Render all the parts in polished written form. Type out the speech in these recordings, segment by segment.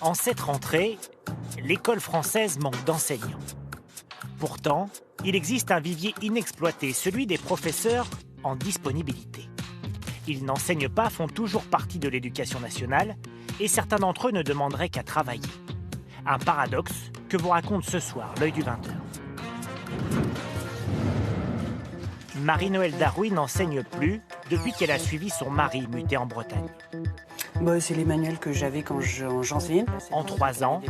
En cette rentrée, l'école française manque d'enseignants. Pourtant, il existe un vivier inexploité, celui des professeurs en disponibilité. Ils n'enseignent pas, font toujours partie de l'éducation nationale, et certains d'entre eux ne demanderaient qu'à travailler. Un paradoxe que vous raconte ce soir l'Œil du 20h. Marie-Noëlle Darouy n'enseigne plus depuis qu'elle a suivi son mari muté en Bretagne. C'est les manuels que j'avais quand j'enseignais. En 3 ans,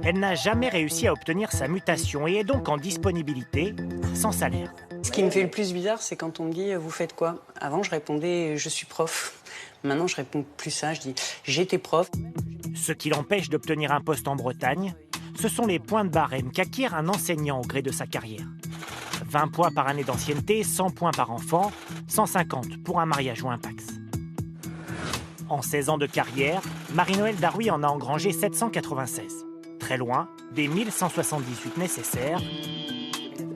elle n'a jamais réussi à obtenir sa mutation et est donc en disponibilité, sans salaire. Ce qui me fait le plus bizarre, c'est quand on me dit « vous faites quoi ?» Avant, je répondais « je suis prof ». Maintenant, je réponds plus ça, je dis « j'étais prof ». Ce qui l'empêche d'obtenir un poste en Bretagne, ce sont les points de barème qu'acquiert un enseignant au gré de sa carrière. 20 points par année d'ancienneté, 100 points par enfant, 150 pour un mariage ou un pax. En 16 ans de carrière, Marie-Noëlle Darouy en a engrangé 796. Très loin des 1178 nécessaires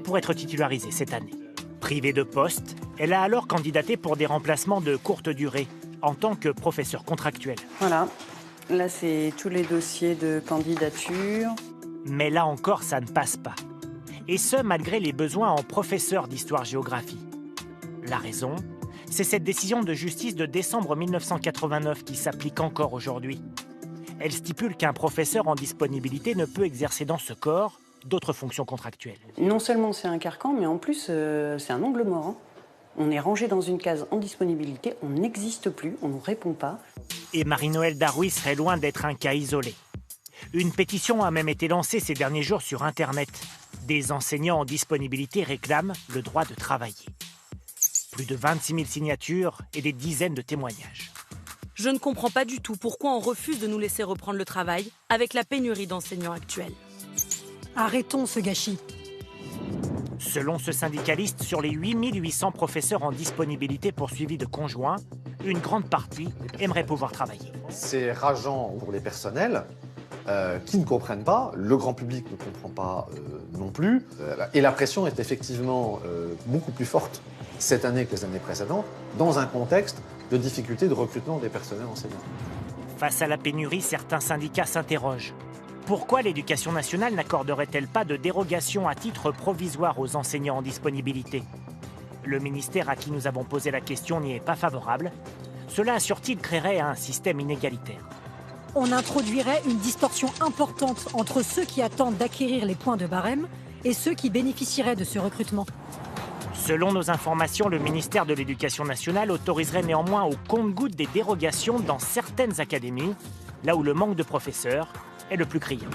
pour être titularisée cette année. Privée de poste, elle a alors candidaté pour des remplacements de courte durée en tant que professeur contractuel. Voilà, là c'est tous les dossiers de candidature. Mais là encore, ça ne passe pas. Et ce, malgré les besoins en professeurs d'histoire-géographie. La raison, c'est cette décision de justice de décembre 1989 qui s'applique encore aujourd'hui. Elle stipule qu'un professeur en disponibilité ne peut exercer dans ce corps d'autres fonctions contractuelles. Non seulement c'est un carcan, mais en plus c'est un angle mort. Hein. On est rangé dans une case en disponibilité, on n'existe plus, on ne répond pas. Et Marie-Noëlle Darouy serait loin d'être un cas isolé. Une pétition a même été lancée ces derniers jours sur Internet. Des enseignants en disponibilité réclament le droit de travailler. Plus de 26 000 signatures et des dizaines de témoignages. Je ne comprends pas du tout pourquoi on refuse de nous laisser reprendre le travail avec la pénurie d'enseignants actuelle. Arrêtons ce gâchis. Selon ce syndicaliste, sur les 8 800 professeurs en disponibilité poursuivis de conjoints, une grande partie aimerait pouvoir travailler. C'est rageant pour les personnels qui ne comprennent pas, le grand public ne comprend pas non plus, et la pression est effectivement beaucoup plus forte cette année que les années précédentes, dans un contexte de difficulté de recrutement des personnels enseignants. Face à la pénurie, certains syndicats s'interrogent. Pourquoi l'éducation nationale n'accorderait-elle pas de dérogation à titre provisoire aux enseignants en disponibilité? Le ministère à qui nous avons posé la question n'y est pas favorable. Cela, assure-t-il, créerait un système inégalitaire. On introduirait une distorsion importante entre ceux qui attendent d'acquérir les points de barème et ceux qui bénéficieraient de ce recrutement. Selon nos informations, le ministère de l'Éducation nationale autoriserait néanmoins au compte-gouttes des dérogations dans certaines académies, là où le manque de professeurs est le plus criant.